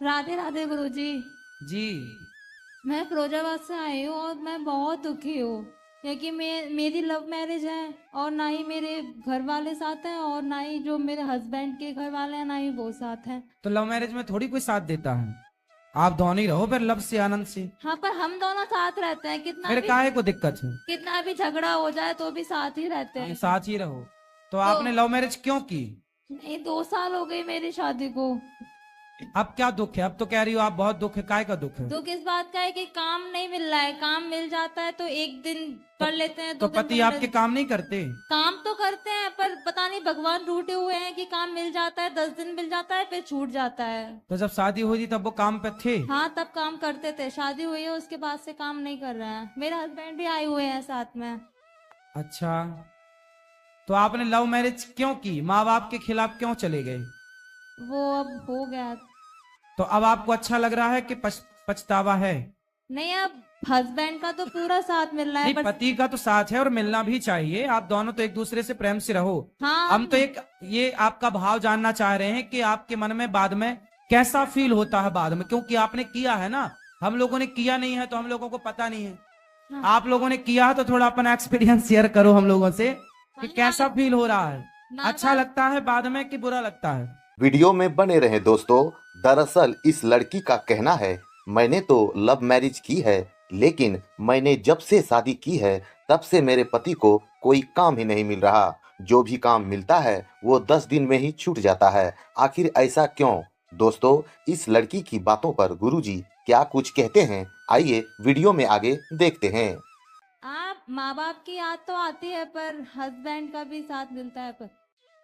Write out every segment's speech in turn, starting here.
राधे राधे गुरुजी। जी। मैं फिरोजाबाद से आई हूँ और मैं बहुत दुखी हूँ क्योंकि मेरी लव मैरिज है और ना ही मेरे घर वाले साथ हैं और ना ही जो मेरे हस्बैंड के घर वाले हैं ना ही वो साथ हैं। तो लव मैरिज में थोड़ी कोई साथ देता है। आप दोनों ही रहो फिर लब से आनंद से। हाँ, पर हम दोनों साथ रहते हैं, फिर काहे को दिक्कत है। कितना भी झगड़ा हो जाए तो भी साथ ही रहते हम हैं। साथ ही रहो। तो तो आपने लव मैरिज क्यों की। नहीं, 2 साल हो गए मेरी शादी को। अब क्या दुख है। अब तो कह रही हो आप बहुत दुख है। काय का दुख है। दुख इस बात का है कि काम नहीं मिल रहा है। काम मिल जाता है तो एक दिन कर लेते हैं, तो 2 दिन पति कर आपके लेते हैं। काम नहीं करते। काम तो करते हैं पर पता नहीं भगवान रूठे हुए हैं कि काम मिल जाता है, 10 दिन मिल जाता है फिर छूट जाता है। तो जब शादी हुई थी तब वो काम पे थे। हाँ, तब काम करते थे। शादी हुई है उसके बाद से काम नहीं कर रहे हैं। मेरे हस्बैंड भी आए हुए हैं साथ में। अच्छा। तो आपने लव मैरिज क्यों की। माँ बाप के खिलाफ क्यों चले गए। वो अब हो गया। तो अब आपको अच्छा लग रहा है कि पछतावा है। नहीं, अब हस्बैंड का तो पूरा साथ मिल रहा है नहीं, पर। पति का तो साथ है और मिलना भी चाहिए। आप दोनों तो एक दूसरे से प्रेम से रहो। हाँ, हम तो एक ये आपका भाव जानना चाह रहे हैं कि आपके मन में बाद में कैसा फील होता है बाद में, क्योंकि आपने किया है ना। हम लोगों ने किया नहीं है तो हम लोगों को पता नहीं है। हाँ, आप लोगों ने किया है तो थोड़ा अपना एक्सपीरियंस शेयर करो हम लोगों से कि हाँ, कैसा फील हो रहा है। अच्छा नॉर्मल। लगता है बाद में कि बुरा लगता है। वीडियो में बने रहें दोस्तों। दरअसल इस लड़की का कहना है, मैंने तो लव मैरिज की है, लेकिन मैंने जब से शादी की है तब से मेरे पति को कोई काम ही नहीं मिल रहा। जो भी काम मिलता है वो 10 दिन में ही छूट जाता है। आखिर ऐसा क्यों। दोस्तों, इस लड़की की बातों पर गुरुजी क्या कुछ कहते हैं, आइए वीडियो में आगे देखते हैं। आप माँ बाप की याद तो आती है पर हस्बैंड का भी साथ मिलता है पर।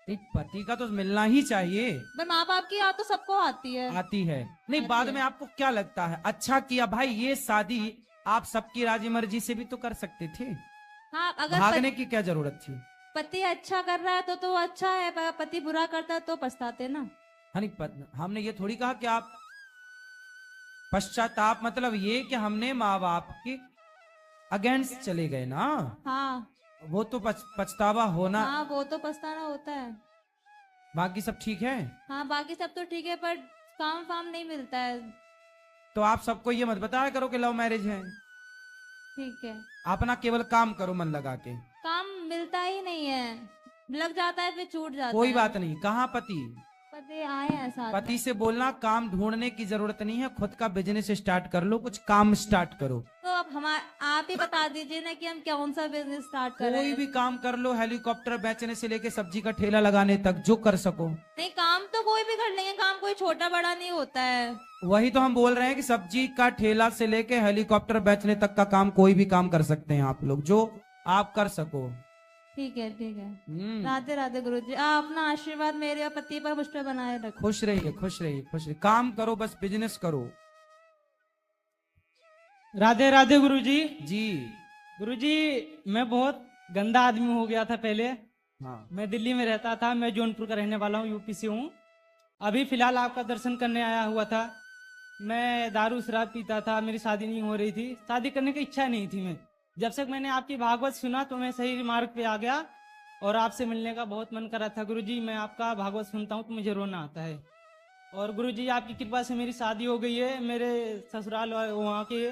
एक पति का तो मिलना ही चाहिए। पर माँ बाप की याद तो सबको आती है। आती है। नहीं, आती बाद है। में आपको क्या लगता है। अच्छा किया भाई, ये शादी आप सबकी राजी मर्जी से भी तो कर सकते थे। हाँ, अगर भागने की क्या जरूरत थी। पति अच्छा कर रहा है तो अच्छा है, पर पति बुरा करता है तो पछताते ना। हनी हमने ये थोड़ी कहा कि आप पश्चाताप, मतलब ये कि हमने माँ बाप के अगेंस्ट चले गए ना। हाँ, वो तो पछतावा होना। हाँ, वो तो पछताना होता है। बाकी सब ठीक है। हाँ, बाकी सब तो ठीक है पर काम फाम नहीं मिलता है। तो आप सबको ये मत बताया करो कि लव मैरिज है। ठीक है। अपना केवल काम करो मन लगा के। काम मिलता ही नहीं है। लग जाता है फिर छूट जाता कोई है। बात नहीं। कहाँ पति। पति आए हैं साथ में। पति से बोलना काम ढूंढने की जरूरत नहीं है, खुद का बिजनेस स्टार्ट कर लो, कुछ काम स्टार्ट करो। तो अब आप ही बता दीजिए ना कि हम कौन सा बिजनेस स्टार्ट करें। कोई भी काम कर लो, हेलीकॉप्टर बेचने से लेके सब्जी का ठेला लगाने तक जो कर सको। नहीं, काम तो कोई भी कर लेंगे। काम कोई छोटा बड़ा नहीं होता है। वही तो हम बोल रहे हैं कि सब्जी का ठेला से लेके हेलीकॉप्टर बेचने तक का काम कोई भी काम कर सकते हैं आप लोग, जो आप कर सको। ठीक है, ठीक है। हम्म। राधे राधे गुरुजी। आप अपना आशीर्वाद मेरे और पति पर मुझ पर बनाए रखो। खुश रहिए, खुश रहिए, खुश रहिए। काम करो, बस बिजनेस करो। राधे राधे गुरुजी। जी। गुरुजी, मैं बहुत गंदा आदमी हो गया था पहले। हाँ। मैं दिल्ली में रहता था। मैं जौनपुर का रहने वाला हूँ, यूपी से हूँ। अभी फिलहाल आपका दर्शन करने आया हुआ था। मैं दारू शराब पीता था, मेरी शादी नहीं हो रही थी, शादी करने की इच्छा नहीं थी। मैं जब से मैंने आपकी भागवत सुना तो मैं सही मार्ग पे आ गया और आपसे मिलने का बहुत मन कर रहा था। गुरुजी, मैं आपका भागवत सुनता हूँ तो मुझे रोना आता है। और गुरुजी, आपकी कृपा से मेरी शादी हो गई है। मेरे ससुराल वहाँ के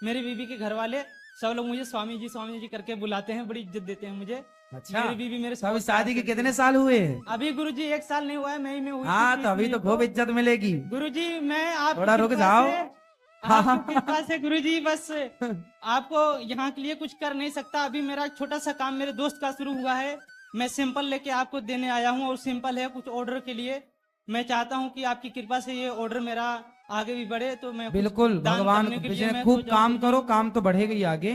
मेरी बीवी के घर वाले सब लोग मुझे स्वामी जी करके बुलाते हैं, बड़ी इज्जत देते हैं मुझे। अच्छा। मेरी बीवी मेरे तो अभी बहुत प्यार शादी के करती कितने है। साल हुए। अभी गुरुजी 1 साल नहीं हुआ है, मई में हुई थी, हाँ, तो 30 अभी मई तो को। खूब इज्जत मिलेगी। गुरुजी, मैं आप थोड़ा रुक जाओ। आपकी कृपा से गुरुजी, बस आपको यहाँ के लिए कुछ कर नहीं सकता। अभी मेरा छोटा सा काम मेरे दोस्त का शुरू हुआ है। मैं सिंपल लेके आपको देने आया हूँ और सिंपल है कुछ ऑर्डर के लिए। मैं चाहता हूँ कि आपकी कृपा से ये ऑर्डर मेरा आगे भी बढ़े, तो मैं कुछ बिल्कुल, दान भगवान करने के लिए बिजनेस मैं खूब सोच रहा काम हूँ। करो, काम तो बढ़ेगा ही आगे।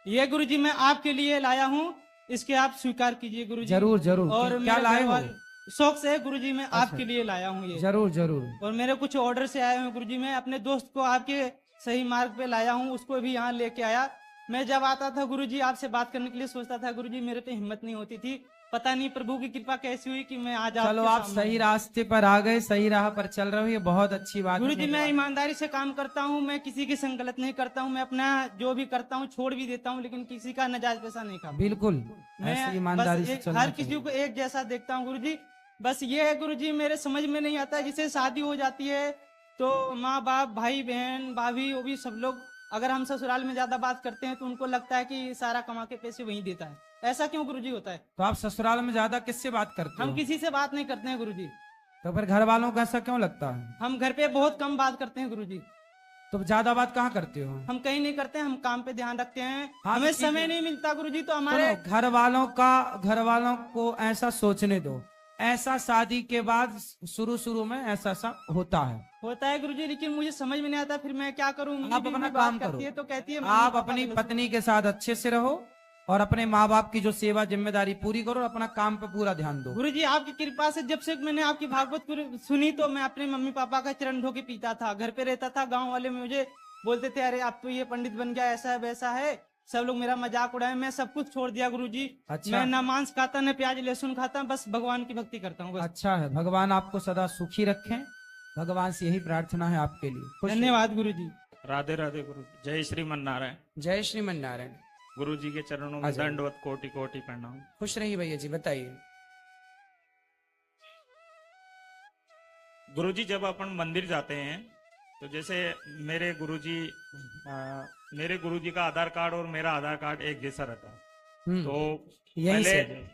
ये गुरुजी मैं आपके लिए लाया हूँ, इसके आप स्वीकार कीजिए गुरुजी। जरूर जरूर। और क्या मेरे लाए घर हो। वाले शौक से गुरुजी मैं अच्छा। आपके लिए लाया हूँ ये। जरूर जरूर। और मेरे कुछ ऑर्डर से आए हुए गुरुजी, मैं अपने दोस्त को आपके सही मार्ग पे लाया हूँ, उसको भी यहाँ लेके आया। मैं जब आता था गुरुजी आपसे बात करने के लिए सोचता था गुरुजी, मेरे पे हिम्मत नहीं होती थी। पता नहीं प्रभु की कृपा कैसी हुई कि मैं आज चलो, आपके आप सामने सही हूँ। रास्ते पर आ गए, सही राह पर चल रहे हो, ये बहुत अच्छी बात है। गुरुजी, मैं ईमानदारी से काम करता हूँ, मैं किसी की संग गलत नहीं करता हूँ। मैं अपना जो भी करता हूँ छोड़ भी देता हूँ, लेकिन किसी का नाजायज पैसा नहीं खाता। बिल्कुल मैं ऐसे बस ईमानदारी से चलना हर किसी चाहिए। को एक जैसा देखता हूँ गुरुजी। बस ये है गुरुजी, मेरे समझ में नहीं आता, जिसे शादी हो जाती है तो माँ बाप भाई बहन भाभी वो भी सब लोग अगर हम ससुराल में ज्यादा बात करते हैं तो उनको लगता है कि सारा कमा के पैसे वहीं देता है। ऐसा क्यों गुरुजी होता है? तो आप ससुराल में ज्यादा किससे बात करते हम हो? किसी से बात नहीं करते हैं गुरुजी। तो फिर घर वालों को ऐसा क्यों लगता है? हम घर पे बहुत कम बात करते हैं गुरुजी। तो ज्यादा बात कहाँ करते हो? हम कहीं नहीं करते, हम काम पे ध्यान रखते हैं। हाँ, हमें तो ठीक समय है। नहीं मिलता गुरुजी, तो हमारे सुनो, घर वालों को ऐसा सोचने दो। ऐसा शादी के बाद शुरू शुरू में ऐसा होता है। होता है गुरुजी, लेकिन मुझे समझ में नहीं आता, फिर मैं क्या करूं? मेरी आप बीवी अपना बात काम करती है करो। तो कहती है आप मम्मी, अपनी पापा पत्नी के साथ अच्छे से रहो और अपने माँ बाप की जो सेवा जिम्मेदारी पूरी करो और अपना काम पे पूरा ध्यान दो। गुरुजी आपकी कृपा से जब से मैंने आपकी भागवत सुनी तो मैं अपने मम्मी पापा का चरण धो के पीता था। घर पे रहता था, गांव वाले मुझे बोलते थे अरे आप तो ये पंडित बन गया, ऐसा है वैसा है, सब लोग मेरा मजाक उड़ाए। मैं सब कुछ छोड़ दिया गुरुजी। अच्छा। मैं न मांस खाता न प्याज लहसुन खाता, बस भगवान की भक्ति करता हूँ बस। अच्छा है, भगवान आपको सदा सुखी रखें। भगवान से यही प्रार्थना है आपके लिए। खुश रहिए। धन्यवाद गुरुजी। राधे राधे गुरु, जय श्रीमन नारायण। जय श्रीमन नारायण। गुरु जी के चरणों में आ जाओ। दंडवत कोटि कोटि प्रणाम। खुश रहिए भैया जी, बताइए। गुरु जी जब अपन मंदिर जाते हैं तो जैसे मेरे गुरु जी का आधार कार्ड और मेरा आधार कार्ड एक जैसा रहता है। तो यही पहले से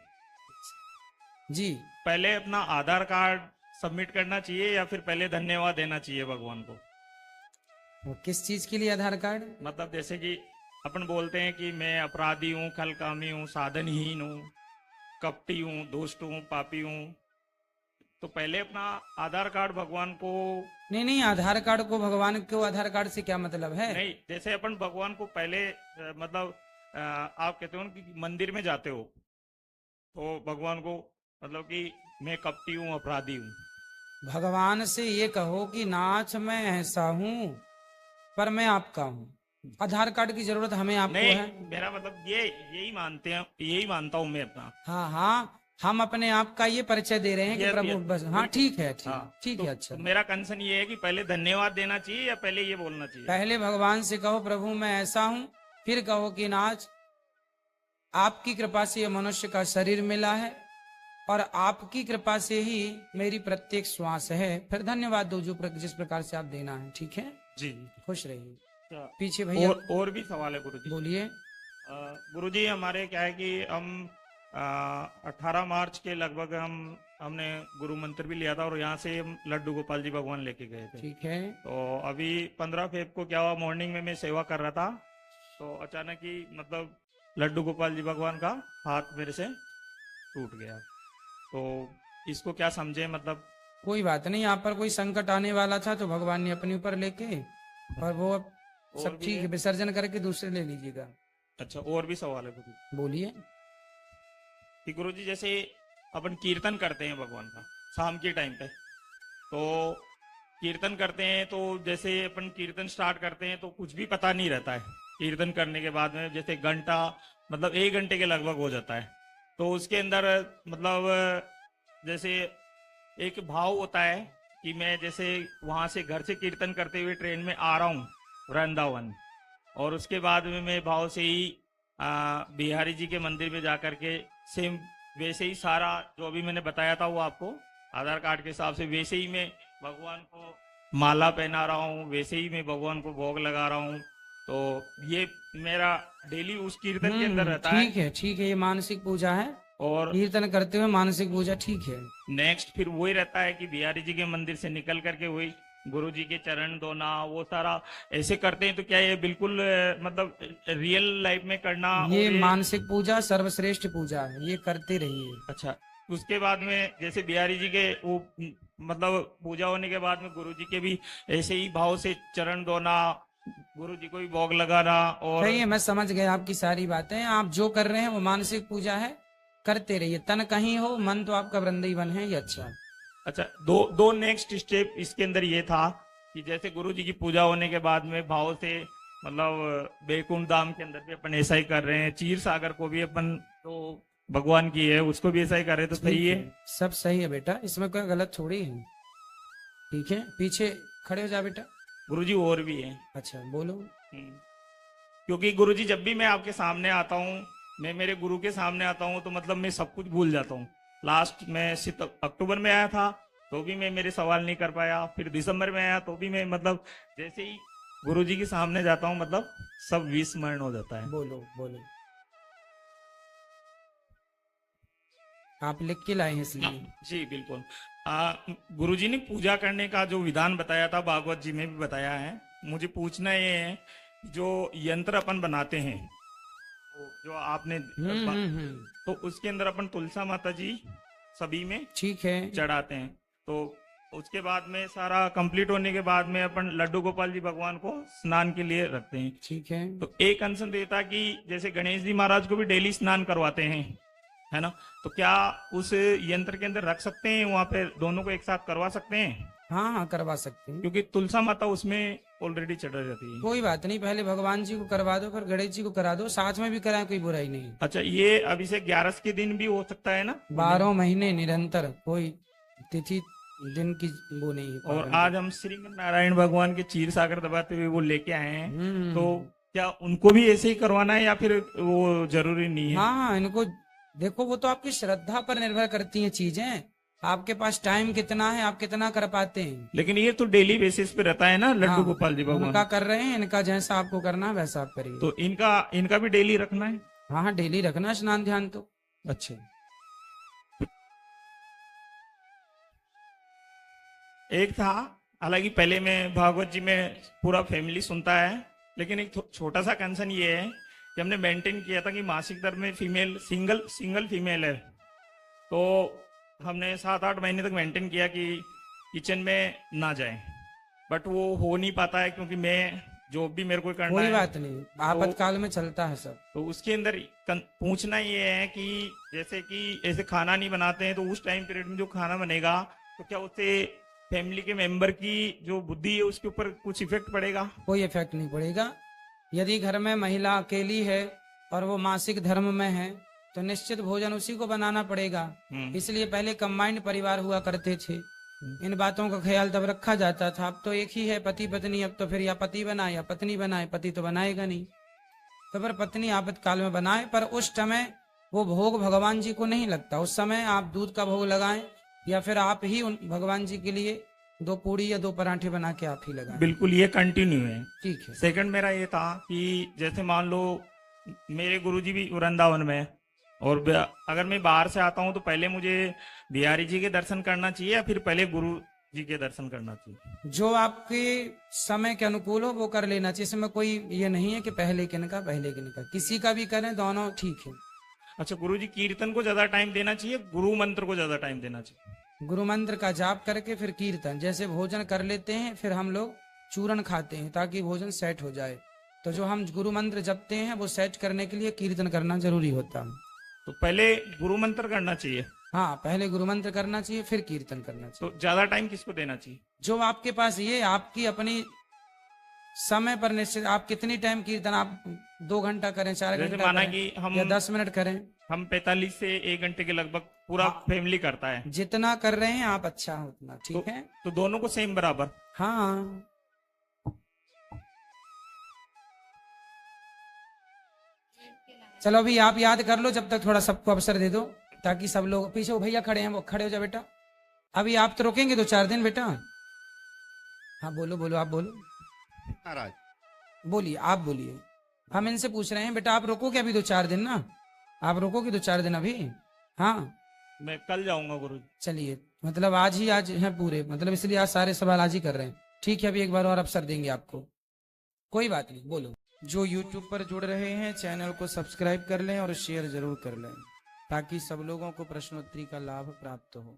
जी पहले अपना आधार कार्ड सबमिट करना चाहिए या फिर पहले धन्यवाद देना चाहिए भगवान को? वो किस चीज के लिए आधार कार्ड? मतलब जैसे कि अपन बोलते हैं कि मैं अपराधी हूँ, खलकामी हूँ, साधनहीन हूँ, कपटी हूँ, दुष्ट हूँ, पापी हूँ, तो पहले अपना आधार कार्ड भगवान को नहीं, आधार कार्ड को भगवान को आधार कार्ड से क्या मतलब है? नहीं, जैसे अपन भगवान को पहले मतलब आप कहते हो कि मंदिर में जाते हो तो भगवान को मतलब कि मैं कपटी हूँ, अपराधी हूँ। भगवान से ये कहो कि नाथ मैं ऐसा हूँ पर मैं आपका हूँ। आधार कार्ड की जरूरत हमें आपको नहीं, है? मेरा मतलब यही मानते हैं, यही मानता हूँ मैं अपना। हाँ, हम अपने आप का ये परिचय दे रहे हैं कि ये प्रभु बस। हाँ ठीक है, हाँ, ठीक तो है। अच्छा, मेरा कंसर्न ये है कि पहले धन्यवाद देना चाहिए या पहले ये बोलना चाहिए? पहले भगवान से कहो प्रभु मैं ऐसा हूँ, फिर कहो कि नाथ आपकी कृपा से ये मनुष्य का शरीर मिला है और आपकी कृपा से ही मेरी प्रत्येक श्वास है, फिर धन्यवाद दो जिस प्रकार से आप देना है। ठीक है जी। खुश रहिए। अच्छा, पीछे भैया और भी सवाल है गुरु जी। बोलिए। गुरु जी हमारे क्या है कि हम 18 मार्च के लगभग हमने गुरु मंत्र भी लिया था और यहाँ से हम लड्डू गोपाल जी भगवान लेके गए थे। ठीक है। तो अभी 15 फेब को क्या हुआ, मॉर्निंग में मैं सेवा कर रहा था तो अचानक ही मतलब लड्डू गोपाल जी भगवान का हाथ मेरे से टूट गया। तो इसको क्या समझे? मतलब कोई बात नहीं, यहाँ पर कोई संकट आने वाला था तो भगवान ने अपने ऊपर लेके और वो अब और सब भी ठीक है, है? विसर्जन करके दूसरे ले लीजिएगा। अच्छा, और भी सवाल है गुरु बोलिए। कि गुरु जी जैसे अपन कीर्तन करते हैं भगवान का शाम के टाइम पे, तो कीर्तन करते हैं तो जैसे अपन कीर्तन स्टार्ट करते हैं तो कुछ भी पता नहीं रहता है। कीर्तन करने के बाद में जैसे घंटा मतलब 1 घंटे के लगभग हो जाता है, तो उसके अंदर मतलब जैसे एक भाव होता है कि मैं जैसे वहां से घर से कीर्तन करते हुए ट्रेन में आ रहा हूँ वृंदावन, और उसके बाद में मैं भाव से ही बिहारी जी के मंदिर में जाकर के सेम वैसे ही सारा जो अभी मैंने बताया था वो आपको आधार कार्ड के हिसाब से वैसे ही मैं भगवान को माला पहना रहा हूँ, वैसे ही मैं भगवान को भोग लगा रहा हूँ। तो ये मेरा डेली उस कीर्तन के अंदर रहता है। ठीक है, ठीक है, ये मानसिक पूजा है और कीर्तन करते हुए मानसिक पूजा, ठीक है। नेक्स्ट फिर वही रहता है कि बिहारी जी के मंदिर से निकल करके वही गुरु जी के चरण धोना, वो सारा ऐसे करते हैं। तो क्या ये बिल्कुल मतलब रियल लाइफ में करना? ये और मानसिक पूजा सर्वश्रेष्ठ पूजा है, ये करते रहिए। अच्छा, उसके बाद में जैसे बिहारी जी के वो मतलब पूजा होने के बाद में गुरु जी के भी ऐसे ही भाव से चरण धोना, गुरु जी को भी भोग लगाना। और सही है, मैं समझ गया आपकी सारी बातें। आप जो कर रहे हैं वो मानसिक पूजा है, करते रहिए। तन कहीं हो मन तो आपका वृंदावन है, ये अच्छा है। अच्छा, दो नेक्स्ट स्टेप इसके अंदर ये था कि जैसे गुरु जी की पूजा होने के बाद में भाव से मतलब बैकुंठ धाम के अंदर भी अपन ऐसा ही कर रहे हैं, क्षीर सागर को भी अपन तो भगवान की है उसको भी ऐसा ही कर रहे हैं, तो सही है? सब सही है बेटा, इसमें कोई गलत थोड़ी है। ठीक है, पीछे खड़े हो जा बेटा। गुरु जी और भी है। अच्छा बोलो। क्योंकि गुरु जी जब भी मैं आपके सामने आता हूँ, मैं मेरे गुरु के सामने आता हूँ तो मतलब मैं सब कुछ भूल जाता हूँ। लास्ट में अक्टूबर में आया था तो भी मैं मेरे सवाल नहीं कर पाया। फिर दिसंबर में आया तो भी मैं मतलब जैसे ही गुरुजी के सामने जाता हूँ मतलब सब विस्मरण हो जाता है। बोलो बोलो। आप लिख के लाए हैं इसलिए। जी बिल्कुल। गुरुजी ने पूजा करने का जो विधान बताया था भागवत जी में भी बताया है। मुझे पूछना ये है, जो यंत्र अपन बनाते हैं जो आपने तो उसके अंदर अपन तुलसा माता जी सभी में ठीक है। चढ़ाते हैं। तो उसके बाद में सारा कंप्लीट होने के बाद में अपन लड्डू गोपाल जी भगवान को स्नान के लिए रखते हैं। ठीक है। तो एक कंसर्न देता कि जैसे गणेश जी महाराज को भी डेली स्नान करवाते हैं, है ना, तो क्या उस यंत्र के अंदर रख सकते हैं, वहां पे दोनों को एक साथ करवा सकते हैं? हाँ हाँ करवा सकते हैं। क्योंकि तुलसा माता उसमें ऑलरेडी चढ़ जाती है। कोई बात नहीं, पहले भगवान जी को करवा दो, फिर गणेश जी को करा दो, साथ में भी कराए, कोई बुराई नहीं। अच्छा, ये अभिषेक 11 के दिन भी हो सकता है ना? 12 महीने निरंतर, कोई तिथि दिन की वो नहीं है। और आज हम श्री नारायण भगवान के क्षीर सागर दबाते हुए वो लेके आए हैं, तो क्या उनको भी ऐसे ही करवाना है या फिर वो जरूरी नहीं है? हाँ हाँ, इनको देखो, वो तो आपकी श्रद्धा पर निर्भर करती हैं चीजें। आपके पास टाइम कितना है, आप कितना कर पाते हैं। लेकिन ये तो डेली बेसिस पे रहता है ना, लड्डू हाँ, गोपाल जी भगवान उनका कर रहे हैं, इनका जैसा आपको करना है वैसा आप करिए। तो इनका भी डेली रखना है? हाँ हाँ, डेली रखना स्नान ध्यान तो। अच्छा। एक था, हालांकि पहले में भागवत जी में पूरा फैमिली सुनता है, लेकिन एक छोटा सा कंसर्न ये है कि हमने मेंटेन किया था कि मासिक दर में फीमेल सिंगल फीमेल है, तो हमने 7-8 महीने तक मेंटेन किया कि किचन में ना जाए, बट वो हो नहीं पाता है क्योंकि मैं जॉब भी मेरे को करना कोई है। बात नहीं, आपातकाल में चलता है सब। तो उसके अंदर पूछना ये है कि जैसे कि ऐसे खाना नहीं बनाते हैं, तो उस टाइम पीरियड में जो खाना बनेगा तो क्या उससे फैमिली के मेंबर की जो बुद्धि है उसके ऊपर कुछ इफेक्ट पड़ेगा? कोई इफेक्ट नहीं पड़ेगा। यदि घर में महिला अकेली है और वो मासिक धर्म में है तो निश्चित भोजन उसी को बनाना पड़ेगा। इसलिए पहले कंबाइंड परिवार हुआ करते थे, इन बातों का ख्याल तब रखा जाता था। अब तो एक ही है पति पत्नी, अब तो फिर या पति बनाए या पत्नी बनाए, पति तो बनाएगा नहीं, तो फिर पत्नी आपातकाल में बनाए। पर उस समय वो भोग भगवान जी को नहीं लगता, उस समय आप दूध का भोग लगाएं या फिर आप ही उन भगवान जी के लिए 2 पूड़ी या 2 पराठे बना के आप ही लगाएं। बिल्कुल, ये कंटिन्यू है। ठीक है। सेकंड मेरा ये था कि जैसे मान लो मेरे गुरुजी भी वृंदावन में, और अगर मैं बाहर से आता हूँ तो पहले मुझे बिहारी जी के दर्शन करना चाहिए या फिर पहले गुरु जी के दर्शन करना चाहिए? जो आपके समय के अनुकूल हो वो कर लेना चाहिए। इसमें कोई ये नहीं है कि पहले किनका पहले किनका, किसी का भी करें, दोनों ठीक है। अच्छा, गुरु जी कीर्तन को ज्यादा टाइम देना चाहिए, गुरु मंत्र को ज्यादा टाइम देना चाहिए? गुरु मंत्र का जाप करके फिर कीर्तन, जैसे भोजन कर लेते हैं फिर हम लोग चूर्ण खाते हैं ताकि भोजन सेट हो जाए, तो जो हम गुरु मंत्र जपते हैं वो सेट करने के लिए कीर्तन करना जरूरी होता है। तो पहले गुरु मंत्र करना चाहिए? हाँ, पहले गुरु मंत्र करना चाहिए फिर कीर्तन करना चाहिए। तो ज्यादा टाइम किसको देना चाहिए? जो आपके पास, ये आपकी अपनी समय पर निश्चित, आप कितनी टाइम कीर्तन, आप 2 घंटा करें, 4 जैसे घंटा माना करें कि हम या 10 मिनट करें, हम 45 से 1 घंटे के लगभग पूरा फैमिली करता है, जितना कर रहे हैं आप अच्छा उतना ठीक है। तो दोनों को सेम बराबर? हाँ, चलो अभी आप याद कर लो, जब तक थोड़ा सबको अवसर दे दो ताकि सब लोग, पीछे वो भैया खड़े हैं वो खड़े हो जाओ बेटा। अभी आप तो रुकेंगे 2-4 दिन बेटा। हाँ बोलो बोलो, आप बोलो महाराज। बोलिए, आप बोलिए। हम इनसे पूछ रहे हैं बेटा, आप रुकोगे अभी 2-4 दिन ना, आप रुकोगे 2-4 दिन अभी? हाँ मैं कल जाऊंगा गुरु जी। चलिए, मतलब आज हैं पूरे, मतलब इसलिए आज सारे सवाल आज ही कर रहे हैं। ठीक है, अभी एक बार और अवसर देंगे आपको, कोई बात नहीं, बोलो। जो YouTube पर जुड़ रहे हैं चैनल को सब्सक्राइब कर लें और शेयर जरूर कर लें ताकि सब लोगों को प्रश्नोत्तरी का लाभ प्राप्त हो।